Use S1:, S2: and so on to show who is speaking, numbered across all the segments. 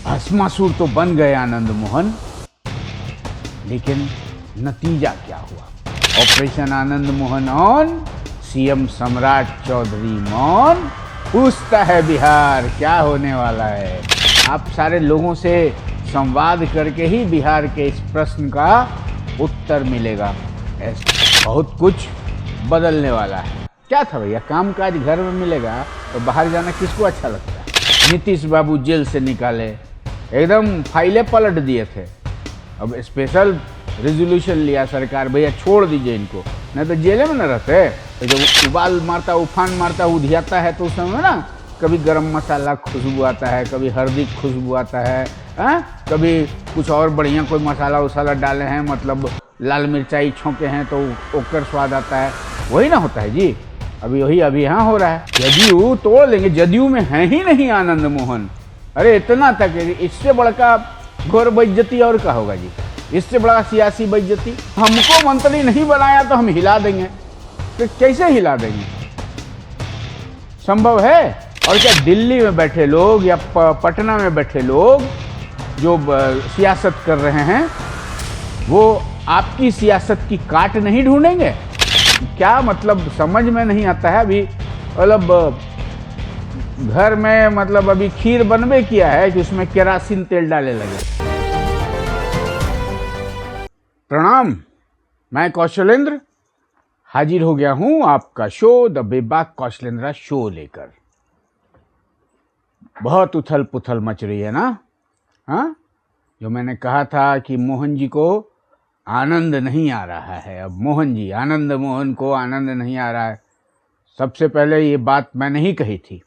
S1: भस्मासुर तो बन गए आनंद मोहन, लेकिन नतीजा क्या हुआ? Operation Anand Mohan on, CM सम्राट चौधरी मौन, पूछता है बिहार क्या होने वाला है। आप सारे लोगों से संवाद करके ही बिहार के इस प्रश्न का उत्तर मिलेगा। बहुत कुछ बदलने वाला है। क्या था भैया, कामकाज घर में मिलेगा तो बाहर जाना किसको अच्छा लगता है? नीतीश बाबू जेल से निकाले, एकदम फाइलें पलट दिए थे। अब स्पेशल रेजोल्यूशन लिया सरकार, भैया छोड़ दीजिए इनको, नहीं तो जेल में न रहते। तो जब उबाल मारता, उफान मारता, उधियाता है तो उस समय ना कभी गरम मसाला खुशबू आता है, कभी हल्दी खुशबू आता है, कभी कुछ और बढ़िया कोई मसाला वसाला डाले हैं, मतलब लाल मिर्चाई छोंके हैं तो ओकर स्वाद आता है। वही ना होता है जी। अभी अभी यहाँ हो रहा है। जदयू तोड़ लेंगे, जदयू में है ही नहीं आनंद मोहन। अरे इतना तक, इससे बड़का घोर बेइज्जती और क्या होगा जी? इससे बड़ा सियासी बेइज्जती। हमको मंत्री नहीं बनाया तो हम हिला देंगे, तो कैसे हिला देंगे? संभव है? और क्या दिल्ली में बैठे लोग या पटना में बैठे लोग जो सियासत कर रहे हैं, वो आपकी सियासत की काट नहीं ढूंढेंगे? क्या मतलब समझ में नहीं आता है। अभी मतलब घर में मतलब अभी खीर बनवे किया है कि उसमें केरासिन तेल डाले लगे। प्रणाम, मैं कौशलेंद्र हाजिर हो गया हूं आपका शो द बेबाक कौशलेंद्र शो लेकर। बहुत उथल पुथल मच रही है ना? हाँ, जो मैंने कहा था कि मोहन जी को आनंद नहीं आ रहा है, अब मोहन जी, आनंद मोहन को आनंद नहीं आ रहा है। सबसे पहले ये बात मैंने ही कही थी,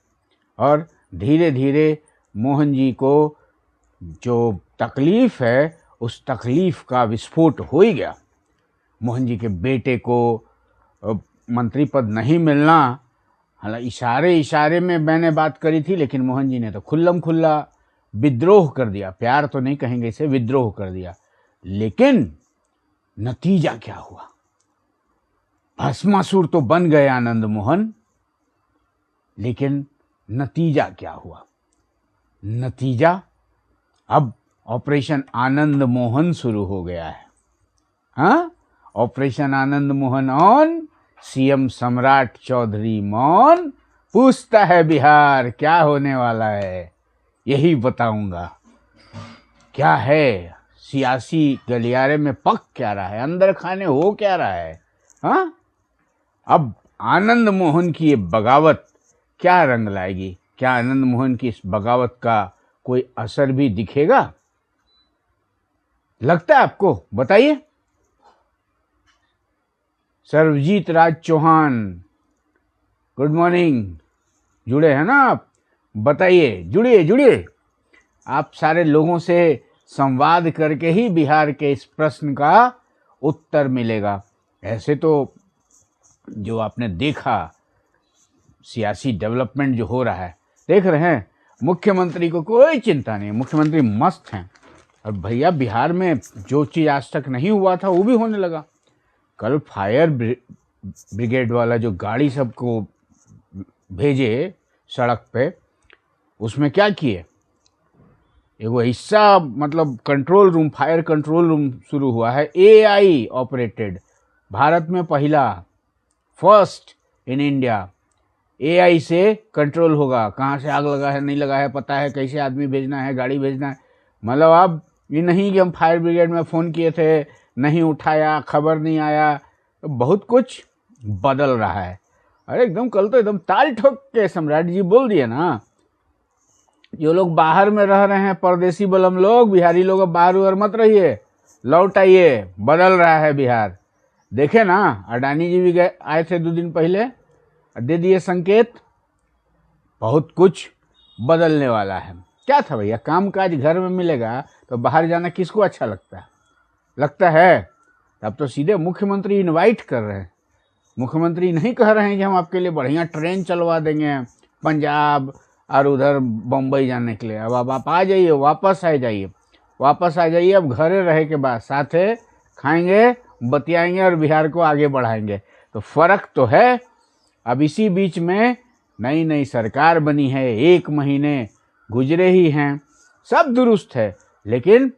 S1: और धीरे धीरे मोहन जी को जो तकलीफ़ है उस तकलीफ़ का विस्फोट हो ही गया। मोहन जी के बेटे को मंत्री पद नहीं मिलना, हालांकि इशारे में मैंने बात करी थी, लेकिन मोहन जी ने तो खुल्लम खुल्ला विद्रोह कर दिया। प्यार तो नहीं कहेंगे इसे, विद्रोह कर दिया। लेकिन नतीजा क्या हुआ? भस्मासुर तो बन गए आनंद मोहन, लेकिन नतीजा क्या हुआ? नतीजा अब ऑपरेशन आनंद मोहन शुरू हो गया है। हाँ, operation Anand Mohan on, CM सम्राट चौधरी मौन, पूछता है बिहार क्या होने वाला है, यही बताऊंगा। क्या है सियासी गलियारे में, पक क्या रहा है, अंदर खाने हो क्या रहा है? हाँ, अब आनंद मोहन की ये बगावत क्या रंग लाएगी? क्या आनंद मोहन की इस बगावत का कोई असर भी दिखेगा? लगता है आपको? बताइए। सर्वजीत राज चौहान, गुड मॉर्निंग, जुड़े हैं ना आप? बताइए, जुड़िए। आप सारे लोगों से संवाद करके ही बिहार के इस प्रश्न का उत्तर मिलेगा। ऐसे तो जो आपने देखा सियासी डेवलपमेंट जो हो रहा है, देख रहे हैं, मुख्यमंत्री को कोई चिंता नहीं, मुख्यमंत्री मस्त हैं। और भैया बिहार में जो चीज़ आज तक नहीं हुआ था वो भी होने लगा। कल फायर ब्रिगेड वाला जो गाड़ी सबको भेजे सड़क पे, उसमें क्या किए, एगो हिस्सा मतलब control room, fire control room शुरू हुआ है, AI ऑपरेटेड, भारत में पहला, फर्स्ट इन इंडिया। AI से कंट्रोल होगा, कहाँ से आग लगा है नहीं लगा है पता है, कैसे आदमी भेजना है, गाड़ी भेजना है। मतलब अब ये नहीं कि हम फायर ब्रिगेड में फ़ोन किए थे, नहीं उठाया, खबर नहीं आया, तो बहुत कुछ बदल रहा है। अरे एकदम कल तो एकदम ताल ठोक के सम्राट जी बोल दिए ना, जो लोग बाहर में रह रहे हैं, परदेसी बलम लोग, बिहारी लोग, अब बाहर उधर मत रहिए, लौट आइए, बदल रहा है बिहार। देखे ना, अडानी जी भी गए, आए थे 2 दिन पहले, दे दिए संकेत, बहुत कुछ बदलने वाला है। क्या था भैया, कामकाज घर में मिलेगा तो बाहर जाना किसको अच्छा लगता है? लगता है। अब तो सीधे मुख्यमंत्री इनवाइट कर रहे हैं। मुख्यमंत्री नहीं कह रहे हैं कि हम आपके लिए बढ़िया ट्रेन चलवा देंगे पंजाब और उधर बम्बई जाने के लिए। अब आप आ जाइए, वापस आ जाइए। अब घरे रहे के बाद साथे खाएंगे, बतियाएंगे और बिहार को आगे बढ़ाएंगे। तो फर्क तो है। अब इसी बीच में नई सरकार बनी है, 1 महीने गुजरे ही हैं। सब दुरुस्त है, लेकिन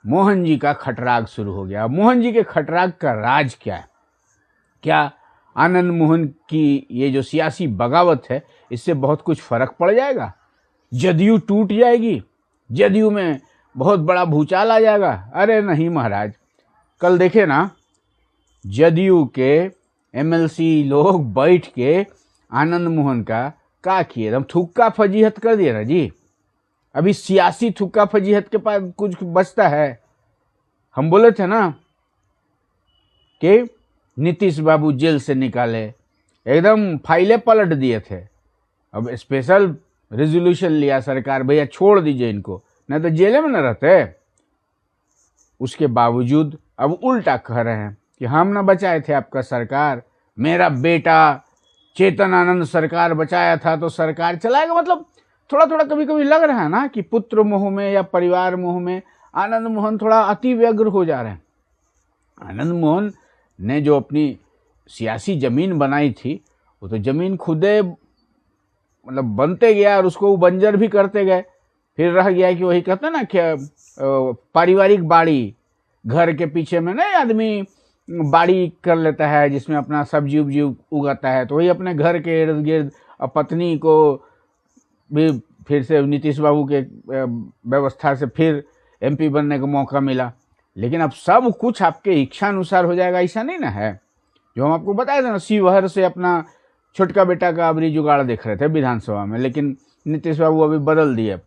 S1: मोहन जी का खटराग शुरू हो गया। मोहन जी के खटराग का राज क्या है? क्या आनंद मोहन की ये जो सियासी बगावत है, इससे बहुत कुछ फर्क पड़ जाएगा? जदयू टूट जाएगी? जदयू में बहुत बड़ा भूचाल आ जाएगा? अरे नहीं महाराज, कल देखे ना, जदयू के एमएलसी लोग बैठ के आनंद मोहन का किए, एकदम थुक्का फजीहत कर दिया ना जी। अभी सियासी थुक्का फजीहत के पास कुछ बचता है? हम बोले थे ना कि नीतीश बाबू जेल से निकाले, एकदम फाइलें पलट दिए थे। अब स्पेशल रेजोल्यूशन लिया सरकार, भैया छोड़ दीजिए इनको, नहीं तो जेल में न रहते। उसके बावजूद अब उल्टा कह रहे हैं कि हम न बचाए थे आपका सरकार, मेरा बेटा चेतन आनंद सरकार बचाया था तो सरकार चलाएगा। मतलब थोड़ा थोड़ा कभी कभी लग रहा है ना कि पुत्र मोह में या परिवार मोह में आनंद मोहन थोड़ा अति व्यग्र हो जा रहे हैं। आनंद मोहन ने जो अपनी सियासी जमीन बनाई थी, वो तो जमीन खुदे मतलब बनते गया और उसको बंजर भी करते गए। फिर रह गया कि वही कहते हैं ना कि पारिवारिक बाड़ी, घर के पीछे में नहीं आदमी बाड़ी कर लेता है जिसमें अपना सब्जी उब्जी उगाता है, तो वही अपने घर के इर्द गिर्द। और पत्नी को भी फिर से नीतीश बाबू के व्यवस्था से फिर एमपी बनने का मौका मिला। लेकिन अब सब कुछ आपके इच्छा अनुसार हो जाएगा, ऐसा नहीं ना है। जो हम आपको बताए थे ना, शिवहर से अपना छोटका बेटा का अबरी जुगाड़ देख रहे थे विधानसभा में, लेकिन नीतीश बाबू अभी बदल दिए,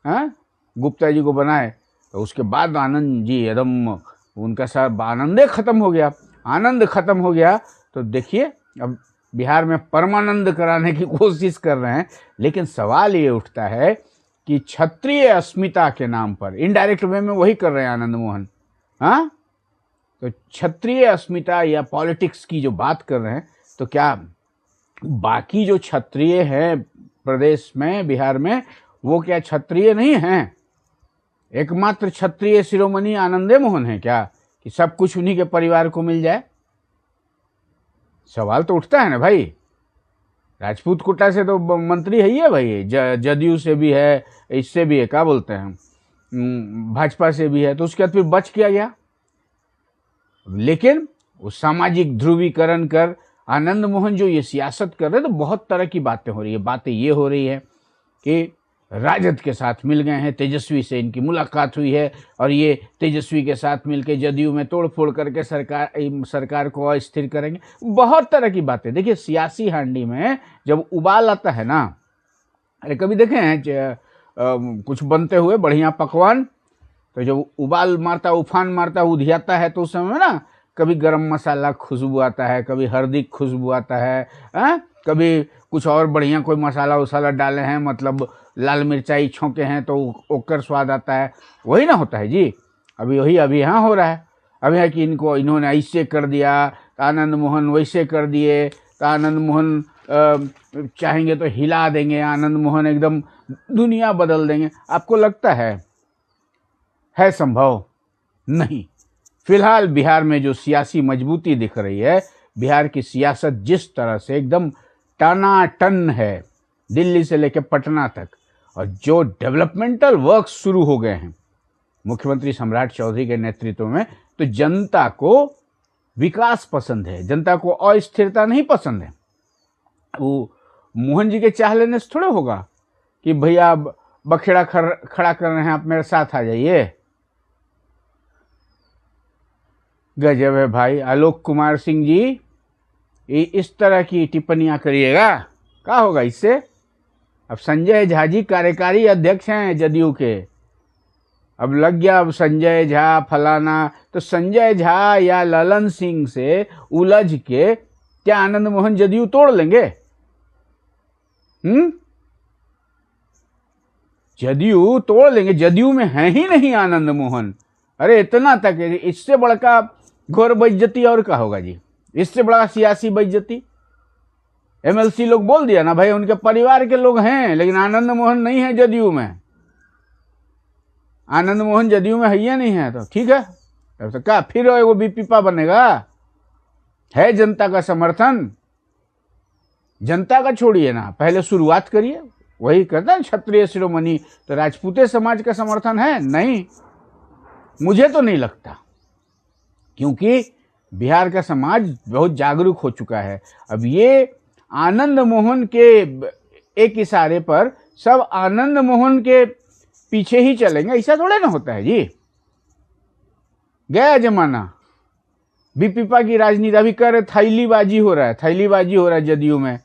S1: गुप्ता जी को बनाए, तो उसके बाद आनंद जी एकदम उनका सब आनंदे खत्म हो गया। आनंद खत्म हो गया तो देखिए अब बिहार में परमानंद कराने की कोशिश कर रहे हैं। लेकिन सवाल ये उठता है कि क्षत्रिय अस्मिता के नाम पर इनडायरेक्ट वे में वही कर रहे हैं आनंद मोहन। तो क्षत्रिय अस्मिता या पॉलिटिक्स की जो बात कर रहे हैं, तो क्या बाकी जो क्षत्रिय हैं प्रदेश में, बिहार में, वो क्या क्षत्रिय नहीं हैं? एकमात्र क्षत्रिय शिरोमणि आनंदे मोहन है क्या कि सब कुछ उन्हीं के परिवार को मिल जाए? सवाल तो उठता है ना भाई। राजपूत कोटा से तो मंत्री है ही है भाई, जदयू से भी है, इससे भी है, क्या बोलते हैं, भाजपा से भी है, तो उसके बाद फिर बच क्या गया? लेकिन वो सामाजिक ध्रुवीकरण कर आनंद मोहन जो ये सियासत कर रहे हैं, तो बहुत तरह की बातें हो रही है। बातें ये हो रही है कि राजद के साथ मिल गए हैं, तेजस्वी से इनकी मुलाकात हुई है और ये तेजस्वी के साथ मिलकर जदयू में तोड़फोड़ करके सरकार को अस्थिर करेंगे। बहुत तरह की बातें। देखिए सियासी हांडी में जब उबाल आता है ना, अरे कभी देखे हैं कुछ बनते हुए बढ़िया पकवान, तो जब उबाल मारता, उफान मारता, उधियाता है, तो उस समय ना कभी गरम मसाला खुशबू आता है, कभी हल्दी खुशबू आता है, कभी कुछ और बढ़िया कोई मसाला वसाला डाले हैं, मतलब लाल मिर्चाई छोंके हैं तो ओकर स्वाद आता है। वही ना होता है जी। अभी यहाँ हो रहा है। अभी है कि इन्होंने ऐसे कर दिया, आनंद मोहन वैसे कर दिए, तो आनंद मोहन चाहेंगे तो हिला देंगे, आनंद मोहन एकदम दुनिया बदल देंगे। आपको लगता है संभव? नहीं। फिलहाल बिहार में जो सियासी मजबूती दिख रही है, बिहार की सियासत जिस तरह से एकदम टनाटन है, दिल्ली से लेकर पटना तक, और जो डेवलपमेंटल वर्क शुरू हो गए हैं मुख्यमंत्री सम्राट चौधरी के नेतृत्व में, तो जनता को विकास पसंद है, जनता को अस्थिरता नहीं पसंद है। वो मोहन जी के चाह लेने से थोड़े होगा कि भैया बखेड़ा खड़ा कर रहे हैं, आप मेरे साथ आ जाइए। गजब है भाई। आलोक कुमार सिंह जी, इस तरह की टिप्पणियां करिएगा, क्या होगा इससे? अब संजय झा जी कार्यकारी अध्यक्ष हैं जदयू के, अब लग गया अब संजय झा फलाना, तो संजय झा या ललन सिंह से उलझ के क्या आनंद मोहन जदयू तोड़ लेंगे? जदयू तोड़ लेंगे? जदयू में है ही नहीं आनंद मोहन। अरे इतना तक, इससे बड़का घोर बेइज्जती और क्या होगा जी? इससे बड़ा सियासी बेइज्जती। एमएलसी लोग बोल दिया ना भाई, उनके परिवार के लोग हैं, लेकिन आनंद मोहन नहीं है जदयू में। आनंद मोहन जदयू में है या नहीं है, तो ठीक है, तो क्या फिर वो बीपीपा बनेगा? है जनता का समर्थन, जनता का छोड़िए ना, पहले शुरुआत करिए, वही कहता है क्षत्रिय शिरोमणि, तो राजपूते समाज का समर्थन है? नहीं, मुझे तो नहीं लगता, क्योंकि बिहार का समाज बहुत जागरूक हो चुका है। अब ये आनंद मोहन के एक इशारे पर सब आनंद मोहन के पीछे ही चलेंगे, ऐसा थोड़े ना होता है जी। गया जमाना, बीपीपा की राजनीति। अभी कर रहे थैलीबाजी हो रहा है, थैलीबाजी हो रहा है जदयू में।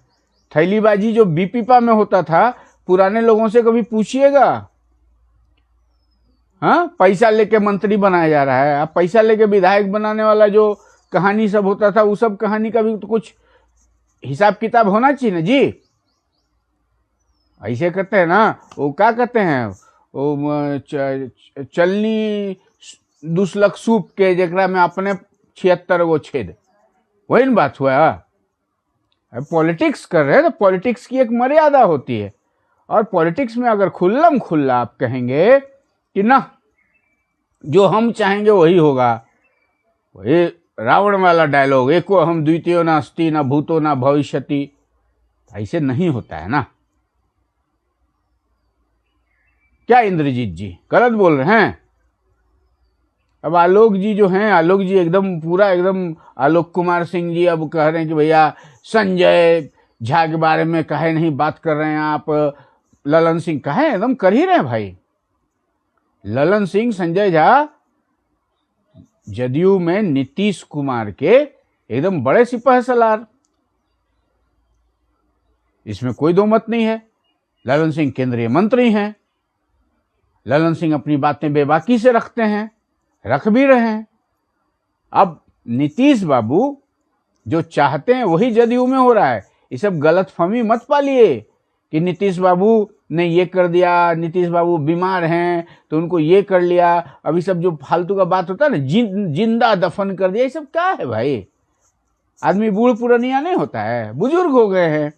S1: थैलीबाजी जो बीपीपा में होता था, पुराने लोगों से कभी पूछिएगा। हाँ, पैसा लेके मंत्री बनाया जा रहा है। अब पैसा लेके विधायक बनाने वाला जो कहानी सब होता था, वो सब कहानी का भी तो कुछ हिसाब किताब होना चाहिए ना जी। ऐसे कहते हैं ना, वो क्या कहते हैं, वो चलनी दुसलक सूप के जकरा में अपने 76 गो छेद, वही न बात हुआ। पॉलिटिक्स कर रहे हैं तो पॉलिटिक्स की एक मर्यादा होती है, और पॉलिटिक्स में अगर खुल्लम खुल्ला आप कहेंगे कि ना जो हम चाहेंगे वही होगा, वही रावण वाला डायलॉग, एको हम द्वितीयो ना अस्ति ना भूतो ना भविष्यति, ऐसे नहीं होता है ना। क्या इंद्रजीत जी गलत बोल रहे हैं? अब आलोक जी जो हैं, आलोक जी एकदम पूरा एकदम आलोक कुमार सिंह जी अब कह रहे हैं कि भैया संजय झा के बारे में काहे नहीं बात कर रहे हैं आप, ललन सिंह काहे एकदम कर ही रहे हैं भाई। ललन सिंह, संजय झा जदयू में नीतीश कुमार के एकदम बड़े सिपह सलार, इसमें कोई दो मत नहीं है। ललन सिंह केंद्रीय मंत्री हैं, ललन सिंह अपनी बातें बेबाकी से रखते हैं, रख भी रहे हैं। अब नीतीश बाबू जो चाहते हैं वही जदयू में हो रहा है। ये सब गलतफहमी मत पालिए कि नीतीश बाबू ने ये कर दिया, नीतीश बाबू बीमार हैं तो उनको ये कर लिया। अभी सब जो फालतू का बात होता है ना, जिंदा दफन कर दिया, ये सब क्या है भाई? आदमी बूढ़ पुरानिया नहीं होता है, बुजुर्ग हो गए हैं,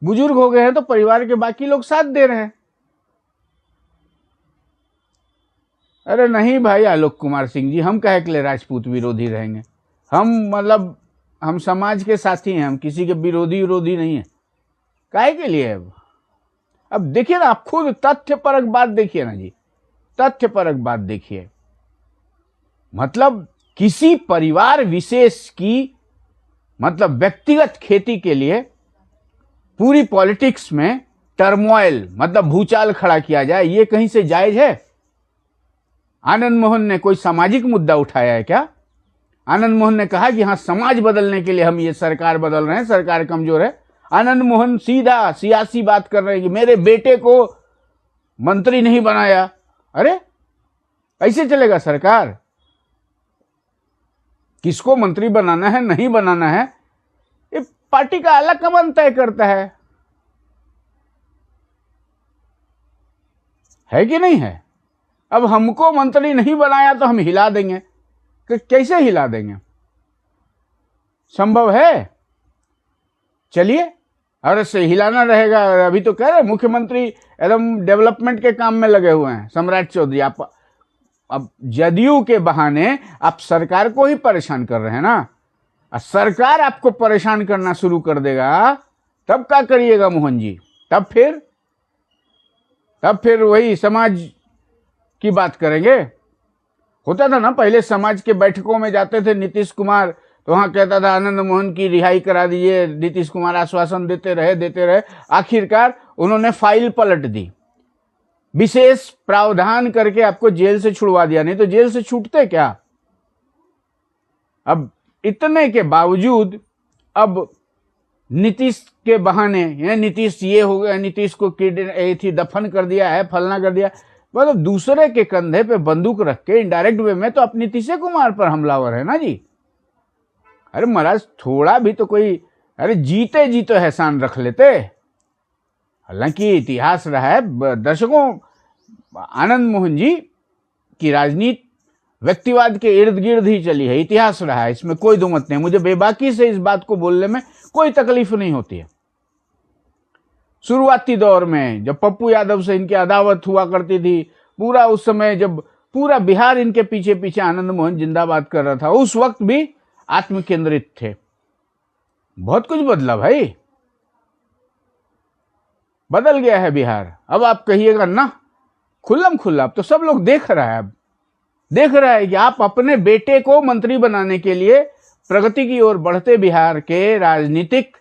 S1: बुजुर्ग हो गए हैं तो परिवार के बाकी लोग साथ दे रहे हैं। अरे नहीं भाई आलोक कुमार सिंह जी, हम काहे के लिए राजपूत विरोधी रहेंगे? हम समाज के साथी हैं, हम किसी के विरोधी नहीं है। काहे के लिए? अब देखिए ना, आप खुद तथ्यपरक बात देखिए ना जी, तथ्यपरक बात देखिए। मतलब किसी परिवार विशेष की व्यक्तिगत खेती के लिए पूरी पॉलिटिक्स में टर्मोइल भूचाल खड़ा किया जाए, ये कहीं से जायज है? आनंद मोहन ने कोई सामाजिक मुद्दा उठाया है क्या? आनंद मोहन ने कहा कि हाँ, समाज बदलने के लिए हम ये सरकार बदल रहे हैं, सरकार कमजोर है। आनंद मोहन सीधा सियासी बात कर रहे हैं कि मेरे बेटे को मंत्री नहीं बनाया। अरे ऐसे चलेगा सरकार? किसको मंत्री बनाना है नहीं बनाना है, ये पार्टी का अलग कमान तय करता है कि नहीं है? अब हमको मंत्री नहीं बनाया तो हम हिला देंगे, कैसे हिला देंगे? संभव है? चलिए, और से हिलाना रहेगा। अभी तो कह रहे मुख्यमंत्री एकदम डेवलपमेंट के काम में लगे हुए हैं, सम्राट चौधरी। आप अब जदयू के बहाने आप सरकार को ही परेशान कर रहे हैं ना। सरकार आपको परेशान करना शुरू कर देगा, तब क्या करिएगा मोहन जी? तब फिर वही समाज की बात करेंगे। होता था ना पहले, समाज के बैठकों में जाते थे नीतीश कुमार, तो वहां कहता था आनंद मोहन की रिहाई करा दीजिए। नीतीश कुमार आश्वासन देते रहे। आखिरकार उन्होंने फाइल पलट दी, विशेष प्रावधान करके आपको जेल से छुड़वा दिया। नहीं तो जेल से छूटते क्या? अब इतने के बावजूद अब नीतीश के बहाने, नीतीश ये हो गया, नीतीश को दफन कर दिया है, फलना कर दिया, दूसरे के कंधे पे बंदूक रख के इनडायरेक्ट वे में तो आप नीतीश कुमार पर हमलावर है ना जी। अरे महाराज, थोड़ा भी तो कोई, अरे जीते जी तो एहसान रख लेते। हालांकि इतिहास रहा है दर्शकों, आनंद मोहन जी की राजनीति व्यक्तिवाद के इर्द गिर्द ही चली है, इतिहास रहा है, इसमें कोई दो मत नहीं। मुझे बेबाकी से इस बात को बोलने में कोई तकलीफ नहीं होती है। शुरुआती दौर में जब पप्पू यादव से इनकी अदावत हुआ करती थी, पूरा उस समय जब पूरा बिहार इनके पीछे पीछे आनंद मोहन जिंदाबाद कर रहा था, उस वक्त भी आत्म केंद्रित थे। बहुत कुछ बदला भाई, बदल गया है बिहार। अब आप कहिएगा ना, खुल्लम खुल्ला, अब तो सब लोग देख रहा है, अब देख रहा है कि आप अपने बेटे को मंत्री बनाने के लिए प्रगति की ओर बढ़ते बिहार के राजनीतिक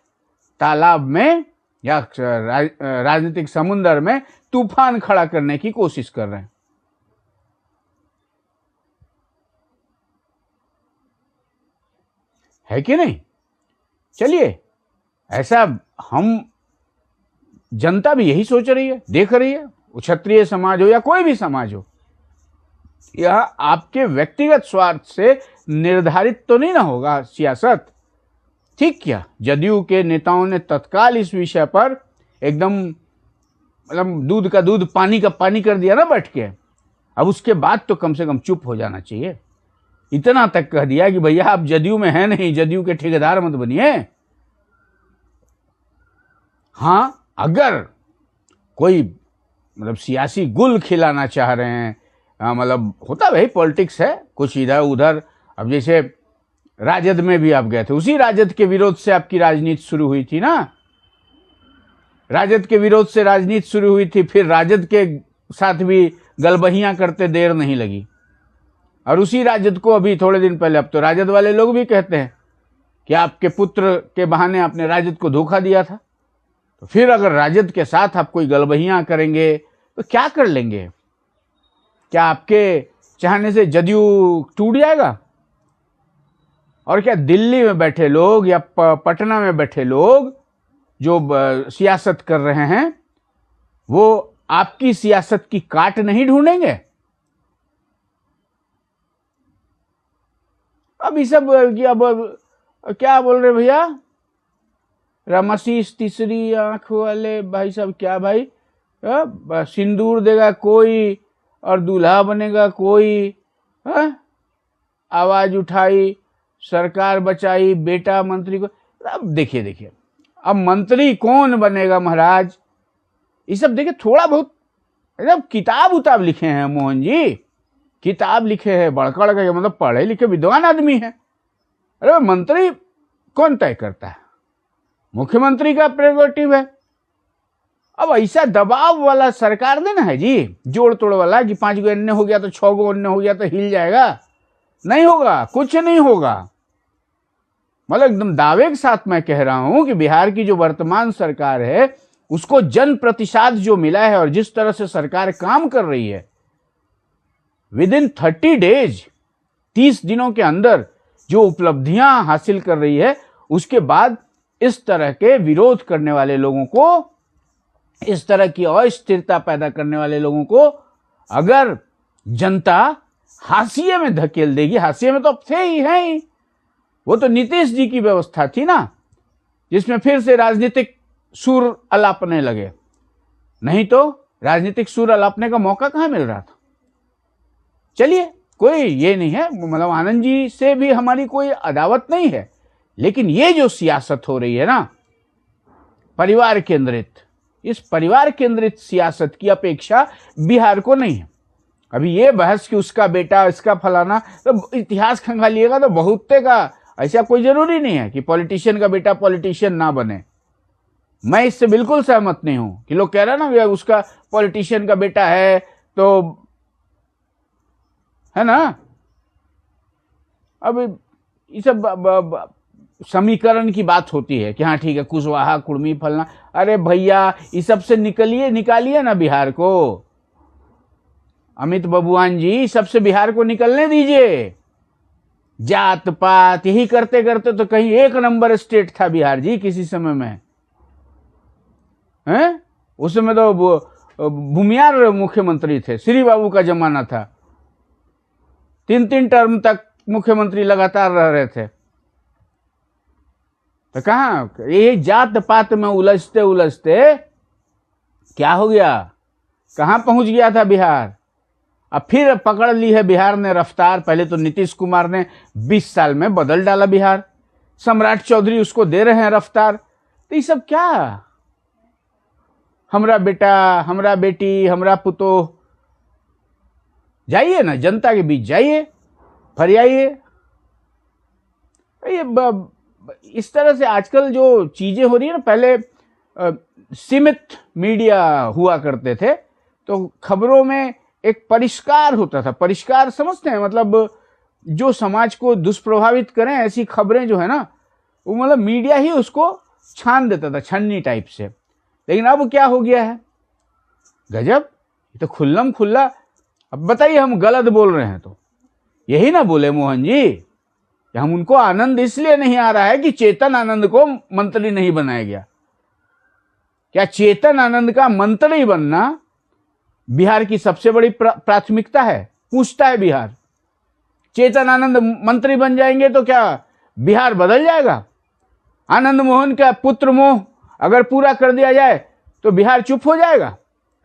S1: तालाब में या राजनीतिक समुद्र में तूफान खड़ा करने की कोशिश कर रहे हैं। है कि नहीं? चलिए, ऐसा हम जनता भी यही सोच रही है, देख रही है, क्षत्रिय समाज हो या कोई भी समाज हो, यह आपके व्यक्तिगत स्वार्थ से निर्धारित तो नहीं ना होगा सियासत। ठीक क्या, जदयू के नेताओं ने तत्काल इस विषय पर एकदम मतलब दूध का दूध पानी का पानी कर दिया ना बैठ के। अब उसके बाद तो कम से कम चुप हो जाना चाहिए। इतना तक कह दिया कि भैया आप जदयू में हैं नहीं, जदयू के ठेकेदार मत बनिए। हां, अगर कोई मतलब सियासी गुल खिलाना चाह रहे हैं, मतलब होता भाई पॉलिटिक्स है, कुछ इधर उधर। अब जैसे राजद में भी आप गए थे, उसी राजद के विरोध से आपकी राजनीति शुरू हुई थी ना, राजद के विरोध से राजनीति शुरू हुई थी, फिर राजद के साथ भी गलबहियां करते देर नहीं लगी। और उसी राजद को अभी थोड़े दिन पहले, अब तो राजद वाले लोग भी कहते हैं कि आपके पुत्र के बहाने आपने राजद को धोखा दिया था। तो फिर अगर राजद के साथ आप कोई गलबहियां करेंगे तो क्या कर लेंगे? क्या आपके चाहने से जदयू टूट जाएगा? और क्या दिल्ली में बैठे लोग या पटना में बैठे लोग जो सियासत कर रहे हैं, वो आपकी सियासत की काट नहीं ढूंढेंगे? अब ये सब अब क्या बोल रहे भैया, रामाशीष तीसरी आंख वाले भाई साहब, क्या भाई, सिंदूर देगा कोई और दूल्हा बनेगा कोई, आवाज उठाई, सरकार बचाई, बेटा मंत्री को। अब देखिए अब मंत्री कौन बनेगा महाराज, ये सब देखिए थोड़ा बहुत एकदम किताब उताब लिखे हैं मोहन जी, किताब लिखे हैं बड़का बड़का, मतलब पढ़े लिखे विद्वान आदमी है। अरे मंत्री कौन तय करता है? मुख्यमंत्री का प्रेरोगेटिव है। अब ऐसा दबाव वाला सरकार देना है जी, जोड़ तोड़ वाला, कि 5 गो अन्य हो गया तो 6 गो अन्य हो गया तो हिल जाएगा, नहीं होगा, कुछ नहीं होगा। मतलब एकदम दावे के साथ मैं कह रहा हूं कि बिहार की जो वर्तमान सरकार है उसको जन प्रतिसाद जो मिला है और जिस तरह से सरकार काम कर रही है, विद इन 30 डेज, 30 दिनों के अंदर जो उपलब्धियां हासिल कर रही है, उसके बाद इस तरह के विरोध करने वाले लोगों को, इस तरह की अस्थिरता पैदा करने वाले लोगों को अगर जनता हाशिए में धकेल देगी, हाशिए में तो अब थे ही हैं, वो तो नीतीश जी की व्यवस्था थी ना, जिसमें फिर से राजनीतिक सुर अलापने लगे। नहीं तो राजनीतिक सुर अलापने का मौका कहां मिल रहा था। चलिए, कोई ये नहीं है, मतलब आनंद जी से भी हमारी कोई अदावत नहीं है, लेकिन ये जो सियासत हो रही है ना परिवार केंद्रित, इस परिवार केंद्रित सियासत की अपेक्षा बिहार को नहीं है। अभी ये बहस कि उसका बेटा इसका फलाना, तो इतिहास खंगालिएगा तो बहुते का, ऐसा कोई जरूरी नहीं है कि पॉलिटिशियन का बेटा पॉलिटिशियन ना बने। मैं इससे बिल्कुल सहमत नहीं हूं कि लोग कह रहे हैं ना उसका पॉलिटिशियन का बेटा है तो है ना। अब ये सब समीकरण की बात होती है कि हाँ ठीक है, कुशवाहा कुर्मी फलना, अरे भैया इस सब से निकालिए ना बिहार को। अमित बबुआन जी, सबसे बिहार को निकलने दीजिए। जात पात यही करते करते तो कहीं 1 नंबर स्टेट था बिहार जी किसी समय में, हैं? उस समय तो भूमियार मुख्यमंत्री थे, श्री बाबू का जमाना था, 3 टर्म तक मुख्यमंत्री लगातार रह रहे थे। तो कहां ये जात पात में उलझते उलझते क्या हो गया, कहां पहुंच गया था बिहार। अब फिर पकड़ ली है बिहार ने रफ्तार। पहले तो नीतीश कुमार ने 20 साल में बदल डाला बिहार, सम्राट चौधरी उसको दे रहे हैं रफ्तार। तो ये सब क्या, हमरा बेटा, हमरा बेटी, हमरा पुतो, जाइए ना जनता के बीच, जाइए, फरियाइए। ये इस तरह से आजकल जो चीजें हो रही है ना, पहले सीमित मीडिया हुआ करते थे, तो खबरों में एक परिष्कार होता था। परिष्कार समझते हैं, मतलब जो समाज को दुष्प्रभावित करें ऐसी खबरें जो है ना, वो मतलब मीडिया ही उसको छान देता था, छन्नी टाइप से। लेकिन अब क्या हो गया है, गजब, ये तो खुल्लम खुल्ला। अब बताइए हम गलत बोल रहे हैं तो यही ना बोले मोहन जी कि हम उनको आनंद इसलिए नहीं आ रहा है कि चेतन आनंद को मंत्री नहीं बनाया गया। क्या चेतन आनंद का मंत्री बनना बिहार की सबसे बड़ी प्राथमिकता है? पूछता है बिहार। चेतन आनंद मंत्री बन जाएंगे तो क्या बिहार बदल जाएगा? आनंद मोहन का पुत्र मोह अगर पूरा कर दिया जाए तो बिहार चुप हो जाएगा?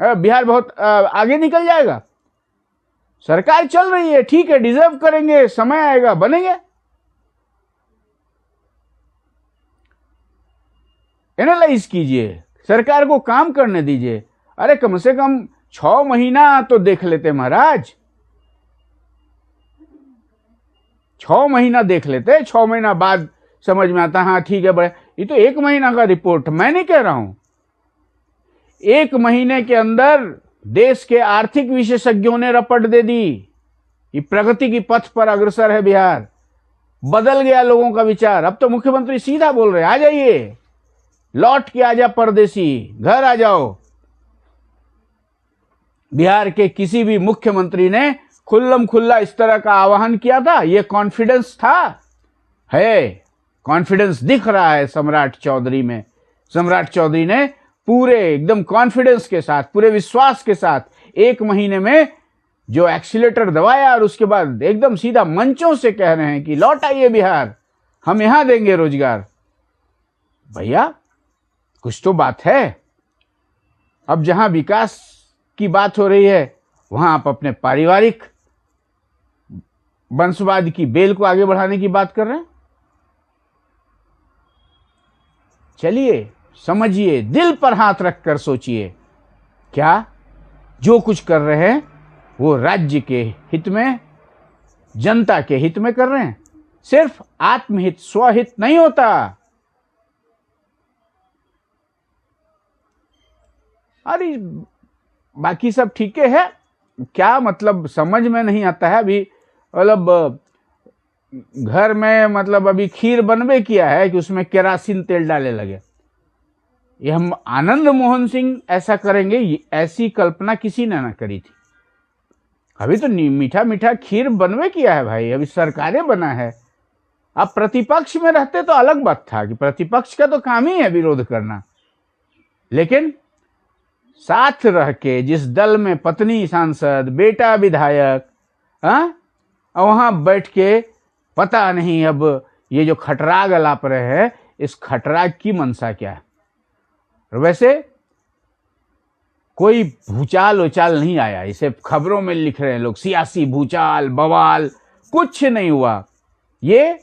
S1: बिहार बहुत आगे निकल जाएगा? सरकार चल रही है, ठीक है, डिजर्व करेंगे, समय आएगा बनेंगे। एनालाइज कीजिए, सरकार को काम करने दीजिए। अरे कम से कम 6 महीना तो देख लेते महाराज, 6 महीना देख लेते, 6 महीना बाद समझ में आता हाँ ठीक है बड़े। ये तो 1 महीना का रिपोर्ट, मैं नहीं कह रहा हूं। 1 महीने के अंदर देश के आर्थिक विशेषज्ञों ने रपट दे दी कि प्रगति की पथ पर अग्रसर है बिहार। बदल गया लोगों का विचार। अब तो मुख्यमंत्री सीधा बोल रहे, आ जाइए, लौट के आजा परदेसी, घर आ जाओ। बिहार के किसी भी मुख्यमंत्री ने खुल्लम खुल्ला इस तरह का आह्वान किया था? ये कॉन्फिडेंस था? है, कॉन्फिडेंस दिख रहा है सम्राट चौधरी में। सम्राट चौधरी ने पूरे एकदम कॉन्फिडेंस के साथ, पूरे विश्वास के साथ 1 महीने में जो एक्सीलेटर दबाया और उसके बाद एकदम सीधा मंचों से कह रहे हैं कि लौट आइए बिहार, हम यहां देंगे रोजगार। भैया कुछ तो बात है। अब जहां विकास की बात हो रही है वहां आप अपने पारिवारिक वंशवाद की बेल को आगे बढ़ाने की बात कर रहे हैं। चलिए समझिए, दिल पर हाथ रखकर सोचिए, क्या जो कुछ कर रहे हैं वो राज्य के हित में, जनता के हित में कर रहे हैं? सिर्फ आत्महित, स्वहित नहीं होता। अरे बाकी सब ठीक है, क्या मतलब समझ में नहीं आता है। अभी मतलब घर में मतलब अभी खीर बनबे किया है कि उसमें केरासिन तेल डाले लगे। ये हम आनंद मोहन सिंह ऐसा करेंगे, ऐसी कल्पना किसी ने ना करी थी। अभी तो मीठा मीठा खीर बनबे किया है भाई, अभी सरकारें बना है। अब प्रतिपक्ष में रहते तो अलग बात था कि प्रतिपक्ष का तो काम ही है विरोध करना, लेकिन साथ रह के जिस दल में पत्नी सांसद, बेटा विधायक, वहां बैठ के पता नहीं अब ये जो खटराग अलाप रहे हैं, इस खटराग की मंशा क्या है। और वैसे कोई भूचाल उचाल नहीं आया, इसे खबरों में लिख रहे हैं लोग, सियासी भूचाल बवाल, कुछ नहीं हुआ। ये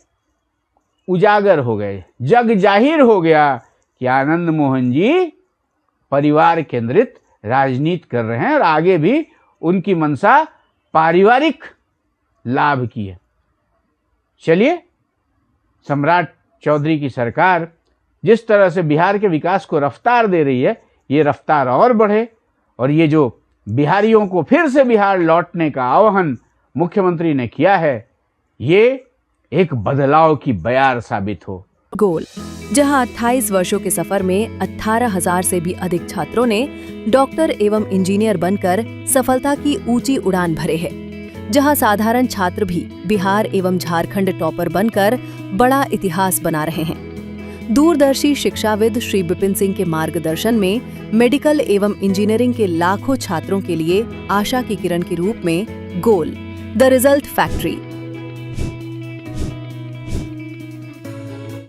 S1: उजागर हो गए, जग जाहिर हो गया कि आनंद मोहन जी परिवार केंद्रित राजनीति कर रहे हैं और आगे भी उनकी मंशा पारिवारिक लाभ की है। चलिए, सम्राट चौधरी की सरकार जिस तरह से बिहार के विकास को रफ्तार दे रही है, ये रफ्तार और बढ़े और ये जो बिहारियों को फिर से बिहार लौटने का आह्वान मुख्यमंत्री ने किया है, ये एक बदलाव की बयार साबित हो।
S2: गोल, जहां 28 वर्षों के सफर में 18,000 से भी अधिक छात्रों ने डॉक्टर एवं इंजीनियर बनकर सफलता की ऊंची उड़ान भरे है, जहां साधारण छात्र भी बिहार एवं झारखंड टॉपर बनकर बड़ा इतिहास बना रहे हैं। दूरदर्शी शिक्षाविद श्री विपिन सिंह के मार्गदर्शन में मेडिकल एवं इंजीनियरिंग के लाखों छात्रों के लिए आशा की किरण के रूप में गोल, द रिजल्ट फैक्ट्री